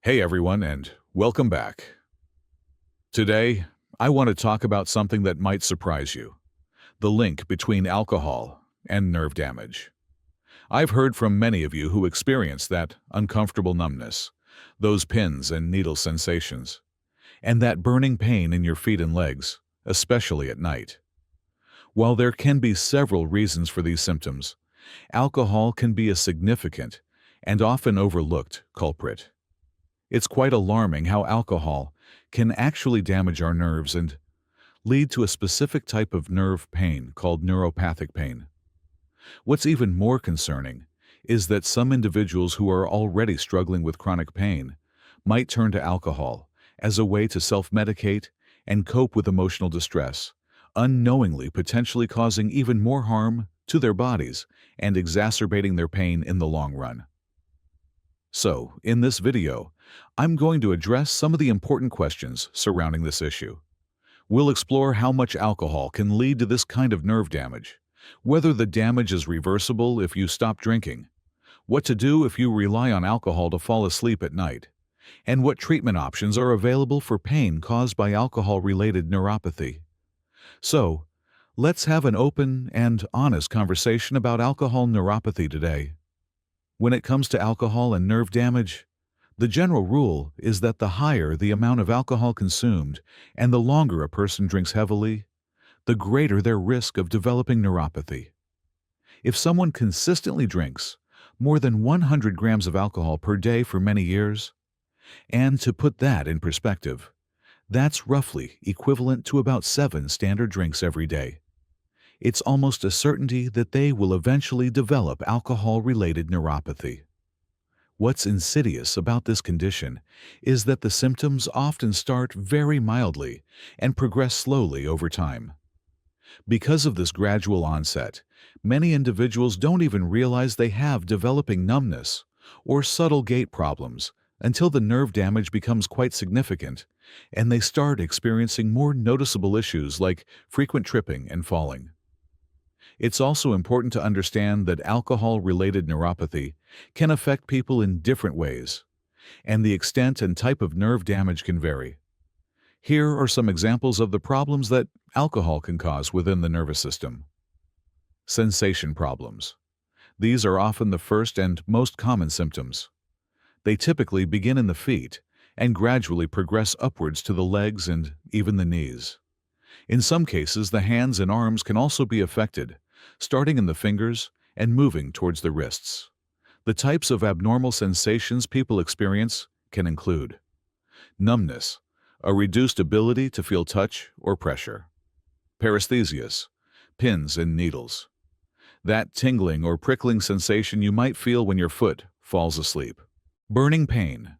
Hey everyone, and welcome back. Today, I want to talk about something that might surprise you: the link between alcohol and nerve damage. I've heard from many of you who experience that uncomfortable numbness, those pins and needle sensations, and that burning pain in your feet and legs, especially at night. While there can be several reasons for these symptoms, alcohol can be a significant and often overlooked culprit. It's quite alarming how alcohol can actually damage our nerves and lead to a specific type of nerve pain called neuropathic pain. What's even more concerning is that some individuals who are already struggling with chronic pain might turn to alcohol as a way to self-medicate and cope with emotional distress, unknowingly potentially causing even more harm to their bodies and exacerbating their pain in the long run. So, in this video, I'm going to address some of the important questions surrounding this issue. We'll explore how much alcohol can lead to this kind of nerve damage, whether the damage is reversible if you stop drinking, what to do if you rely on alcohol to fall asleep at night, and what treatment options are available for pain caused by alcohol-related neuropathy. So, let's have an open and honest conversation about alcohol neuropathy today. When it comes to alcohol and nerve damage, the general rule is that the higher the amount of alcohol consumed and the longer a person drinks heavily, the greater their risk of developing neuropathy. If someone consistently drinks more than 100 grams of alcohol per day for many years, and to put that in perspective, that's roughly equivalent to about 7 standard drinks every day. It's almost a certainty that they will eventually develop alcohol-related neuropathy. What's insidious about this condition is that the symptoms often start very mildly and progress slowly over time. Because of this gradual onset, many individuals don't even realize they have developing numbness or subtle gait problems until the nerve damage becomes quite significant and they start experiencing more noticeable issues like frequent tripping and falling. It's also important to understand that alcohol-related neuropathy can affect people in different ways, and the extent and type of nerve damage can vary. Here are some examples of the problems that alcohol can cause within the nervous system. Sensation problems. These are often the first and most common symptoms. They typically begin in the feet and gradually progress upwards to the legs and even the knees. In some cases, the hands and arms can also be affected, starting in the fingers and moving towards the wrists. The types of abnormal sensations people experience can include numbness, a reduced ability to feel touch or pressure; paresthesias, pins and needles, that tingling or prickling sensation you might feel when your foot falls asleep; burning pain,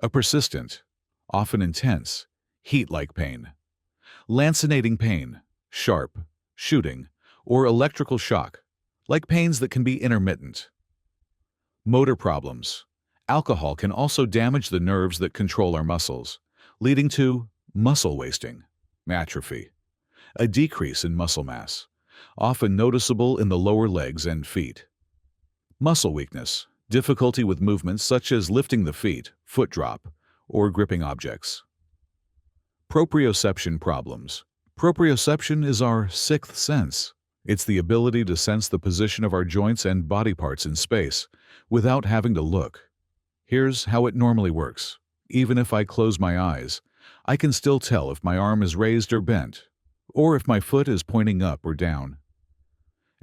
a persistent, often intense, heat-like pain; lancinating pain, sharp, shooting, or electrical shock, like pains that can be intermittent. Motor problems. Alcohol can also damage the nerves that control our muscles, leading to muscle wasting, atrophy, a decrease in muscle mass, often noticeable in the lower legs and feet; muscle weakness, difficulty with movements such as lifting the feet, foot drop, or gripping objects. Proprioception problems. Proprioception is our sixth sense. It's the ability to sense the position of our joints and body parts in space without having to look. Here's how it normally works. Even if I close my eyes, I can still tell if my arm is raised or bent, or if my foot is pointing up or down.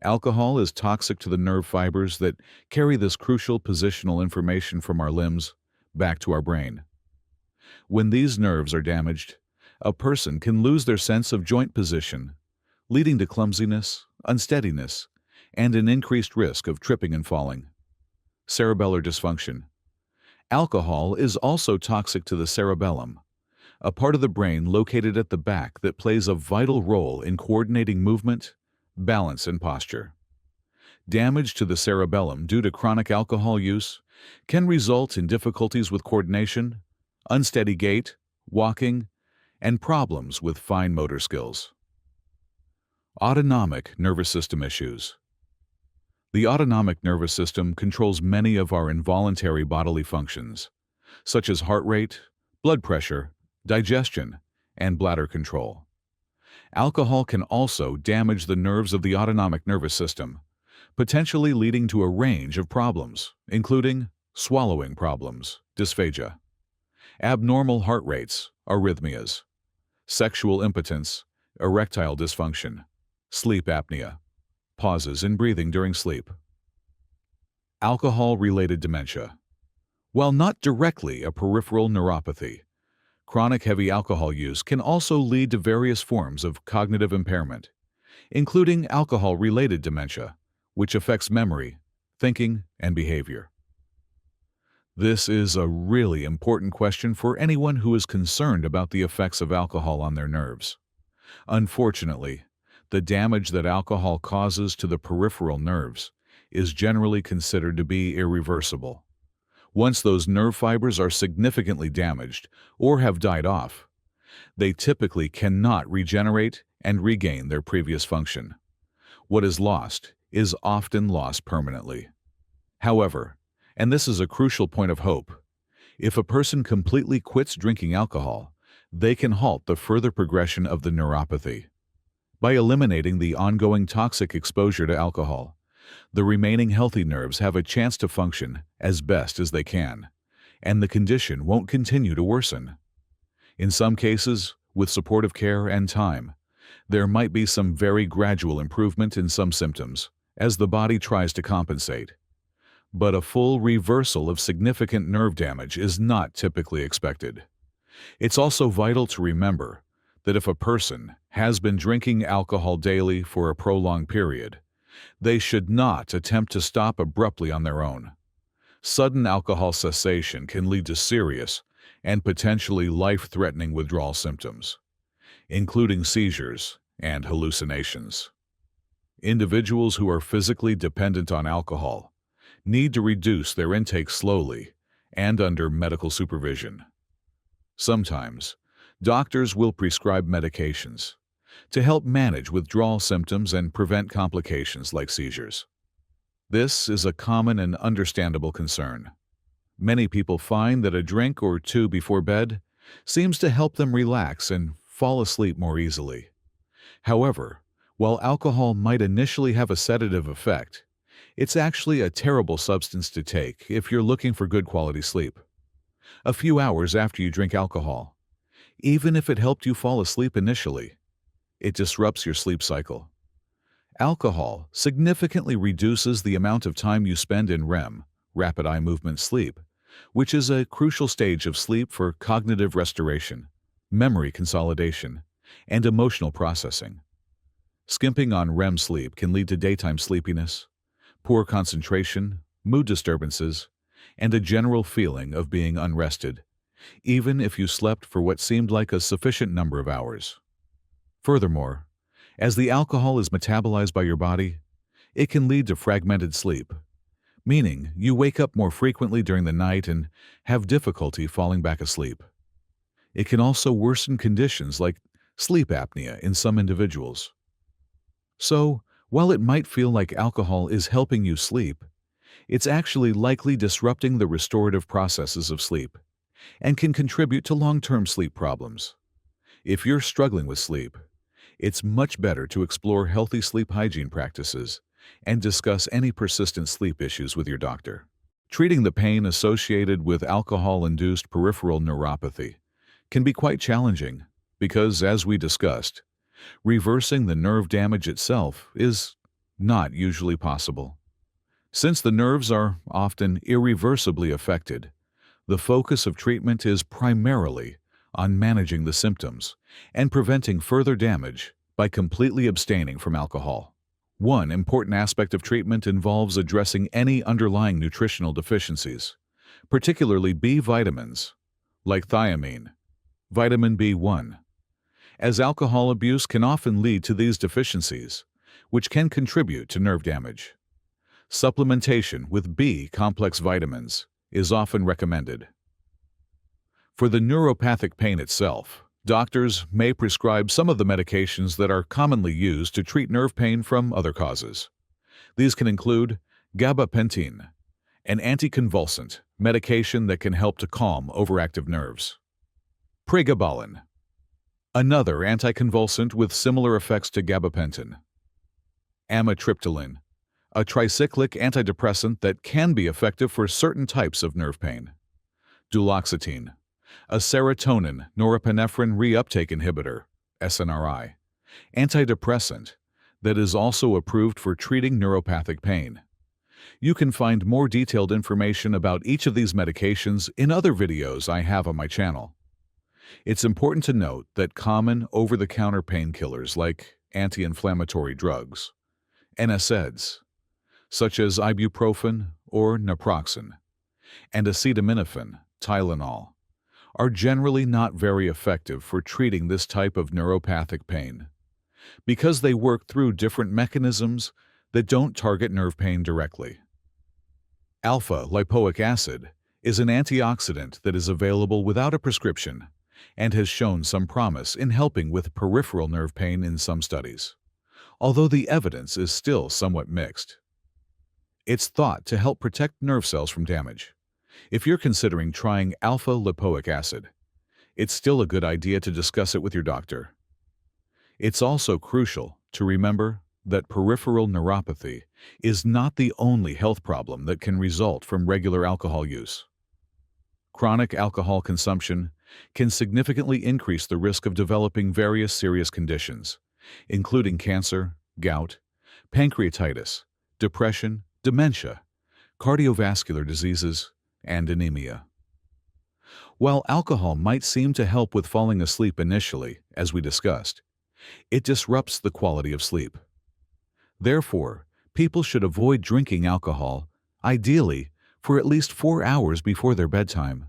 Alcohol is toxic to the nerve fibers that carry this crucial positional information from our limbs back to our brain. When these nerves are damaged, a person can lose their sense of joint position, leading to clumsiness, unsteadiness, and an increased risk of tripping and falling. Cerebellar dysfunction. Alcohol is also toxic to the cerebellum, a part of the brain located at the back that plays a vital role in coordinating movement, balance, and posture. Damage to the cerebellum due to chronic alcohol use can result in difficulties with coordination, unsteady gait, walking, and problems with fine motor skills. Autonomic nervous system issues. The autonomic nervous system controls many of our involuntary bodily functions, such as heart rate, blood pressure, digestion, and bladder control. Alcohol can also damage the nerves of the autonomic nervous system, potentially leading to a range of problems, including swallowing problems, dysphagia, abnormal heart rates, arrhythmias, sexual impotence, erectile dysfunction, sleep apnea, pauses in breathing during sleep. Alcohol-related dementia. While not directly a peripheral neuropathy, chronic heavy alcohol use can also lead to various forms of cognitive impairment, including alcohol-related dementia, which affects memory, thinking, and behavior. This is a really important question for anyone who is concerned about the effects of alcohol on their nerves. Unfortunately, the damage that alcohol causes to the peripheral nerves is generally considered to be irreversible. Once those nerve fibers are significantly damaged or have died off, they typically cannot regenerate and regain their previous function. What is lost is often lost permanently. However, and this is a crucial point of hope, if a person completely quits drinking alcohol, they can halt the further progression of the neuropathy. By eliminating the ongoing toxic exposure to alcohol, the remaining healthy nerves have a chance to function as best as they can, and the condition won't continue to worsen. In some cases, with supportive care and time, there might be some very gradual improvement in some symptoms as the body tries to compensate. But a full reversal of significant nerve damage is not typically expected. It's also vital to remember that if a person has been drinking alcohol daily for a prolonged period, they should not attempt to stop abruptly on their own. Sudden alcohol cessation can lead to serious and potentially life-threatening withdrawal symptoms, including seizures and hallucinations. Individuals who are physically dependent on alcohol need to reduce their intake slowly and under medical supervision. Sometimes, doctors will prescribe medications to help manage withdrawal symptoms and prevent complications like seizures. This is a common and understandable concern. Many people find that a drink or two before bed seems to help them relax and fall asleep more easily. However, while alcohol might initially have a sedative effect, it's actually a terrible substance to take if you're looking for good quality sleep. A few hours after you drink alcohol, even if it helped you fall asleep initially, it disrupts your sleep cycle. Alcohol significantly reduces the amount of time you spend in REM, rapid eye movement sleep, which is a crucial stage of sleep for cognitive restoration, memory consolidation, and emotional processing. Skimping on REM sleep can lead to daytime sleepiness, poor concentration, mood disturbances, and a general feeling of being unrested, even if you slept for what seemed like a sufficient number of hours. Furthermore, as the alcohol is metabolized by your body, it can lead to fragmented sleep, meaning you wake up more frequently during the night and have difficulty falling back asleep. It can also worsen conditions like sleep apnea in some individuals. So, while it might feel like alcohol is helping you sleep, it's actually likely disrupting the restorative processes of sleep and can contribute to long-term sleep problems. If you're struggling with sleep, it's much better to explore healthy sleep hygiene practices and discuss any persistent sleep issues with your doctor. Treating the pain associated with alcohol-induced peripheral neuropathy can be quite challenging because, as we discussed, reversing the nerve damage itself is not usually possible. Since the nerves are often irreversibly affected, the focus of treatment is primarily on managing the symptoms and preventing further damage by completely abstaining from alcohol. One important aspect of treatment involves addressing any underlying nutritional deficiencies, particularly B vitamins, like thiamine, vitamin B1, as alcohol abuse can often lead to these deficiencies, which can contribute to nerve damage. Supplementation with B-complex vitamins is often recommended. For the neuropathic pain itself, doctors may prescribe some of the medications that are commonly used to treat nerve pain from other causes. These can include gabapentin, an anticonvulsant, medication that can help to calm overactive nerves. Pregabalin, another anticonvulsant with similar effects to gabapentin. Amitriptyline, a tricyclic antidepressant that can be effective for certain types of nerve pain. Duloxetine, a serotonin norepinephrine reuptake inhibitor, SNRI, antidepressant that is also approved for treating neuropathic pain. You can find more detailed information about each of these medications in other videos I have on my channel. It's important to note that common over-the-counter painkillers like anti-inflammatory drugs, NSAIDs, such as ibuprofen or naproxen, and acetaminophen, Tylenol, are generally not very effective for treating this type of neuropathic pain because they work through different mechanisms that don't target nerve pain directly. Alpha-lipoic acid is an antioxidant that is available without a prescription and has shown some promise in helping with peripheral nerve pain in some studies, although the evidence is still somewhat mixed. It's thought to help protect nerve cells from damage. If you're considering trying alpha-lipoic acid, it's still a good idea to discuss it with your doctor. It's also crucial to remember that peripheral neuropathy is not the only health problem that can result from regular alcohol use. Chronic alcohol consumption can significantly increase the risk of developing various serious conditions, including cancer, gout, pancreatitis, depression, dementia, cardiovascular diseases, and anemia. While alcohol might seem to help with falling asleep initially, as we discussed, it disrupts the quality of sleep. Therefore, people should avoid drinking alcohol, ideally for at least 4 hours before their bedtime,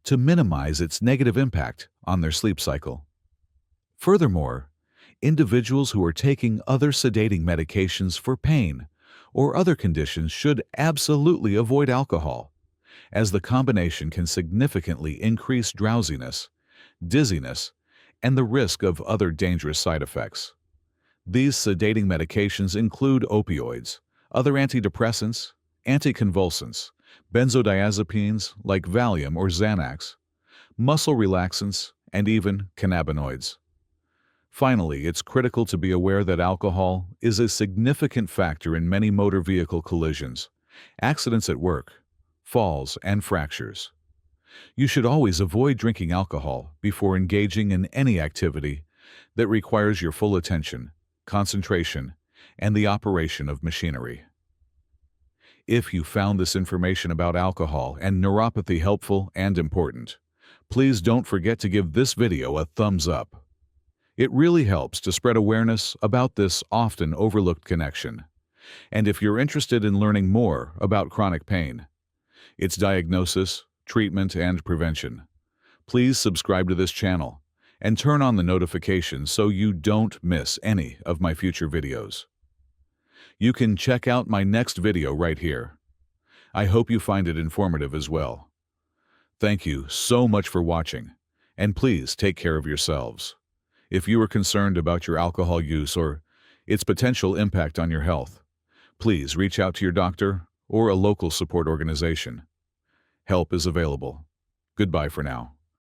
to minimize its negative impact on their sleep cycle. Furthermore, individuals who are taking other sedating medications for pain or other conditions should absolutely avoid alcohol, as the combination can significantly increase drowsiness, dizziness, and the risk of other dangerous side effects. These sedating medications include opioids, other antidepressants, anticonvulsants, benzodiazepines like Valium or Xanax, muscle relaxants, and even cannabinoids. Finally, it's critical to be aware that alcohol is a significant factor in many motor vehicle collisions, accidents at work, falls, and fractures. You should always avoid drinking alcohol before engaging in any activity that requires your full attention, concentration, and the operation of machinery. If you found this information about alcohol and neuropathy helpful and important, please don't forget to give this video a thumbs up. It really helps to spread awareness about this often overlooked connection. And if you're interested in learning more about chronic pain, its diagnosis, treatment, and prevention, please subscribe to this channel and turn on the notifications so you don't miss any of my future videos. You can check out my next video right here. I hope you find it informative as well. Thank you so much for watching, and please take care of yourselves. If you are concerned about your alcohol use or its potential impact on your health, please reach out to your doctor or a local support organization. Help is available. Goodbye for now.